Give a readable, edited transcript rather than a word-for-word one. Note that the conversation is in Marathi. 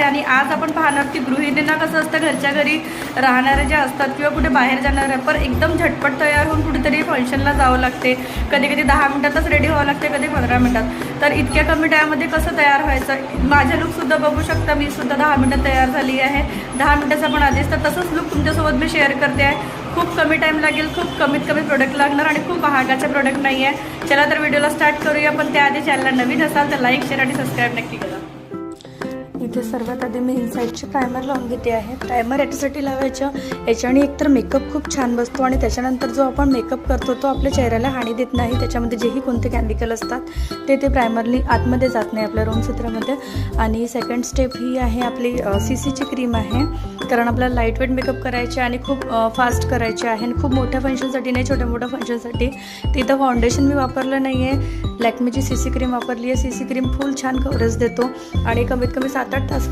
आणि आज आपण पाहणार की गृहिणींना कसं असतं, घरच्या घरी राहणारे जे असतात किंवा कुठे बाहेर जाणारे पण एकदम झटपट तयार होऊन कुठेतरी फंक्शनला जावं लागते. कधी कधी 10 मिनिटातच रेडी व्हावं लागते, कधी 15 मिनिटात. तर इतक्या कमी टायमामध्ये कसं तयार व्हायचं, माझा लुकसुद्धा बघू शकता. मी सुद्धा 10 मिनिटात तयार झाली आहे. 10 मिनिटाचा पण आधीच. तर तसंच लुक तुमच्यासोबत मी शेअर करते आहे. खूप कमी टाईम लागेल, खूप कमीत कमी प्रोडक्ट लागणार आणि खूप महागाचे प्रोडक्ट नाही आहे. चला तर व्हिडिओला स्टार्ट करूया. पण त्याआधी चॅनलला नवीन असाल तर लाईक, शेअर आणि सबस्क्राईब नक्की करा. इथे सर्वात आधी मी इनसाईडचे प्रायमर लावून घेते आहे. प्रायमर याच्यासाठी लावायचं, याच्याने एकतर मेकअप खूप छान बसतो आणि त्याच्यानंतर जो आपण मेकअप करतो तो आपल्या चेहऱ्याला हानी देत नाही. त्याच्यामध्ये जेही कोणते केमिकल असतात ते प्रायमरली आतमध्ये जात नाही आपल्या रोमसूत्रामध्ये. आणि सेकंड स्टेप ही आहे आपली CCची क्रीम आहे, कारण आपल्याला लाईटवेट मेकअप करायचे आणि खूप फास्ट करायचे आहे आणि खूप मोठ्या फंक्शनसाठी नाही, छोट्या मोठ्या फंक्शनसाठी. तिथं फाउंडेशन मी वापरलं नाही आहे, लॅक्मेची CC क्रीम वापरली आहे. CC क्रीम फुल छान कव्हरेज देतो आणि कमीत कमी 7-8 तास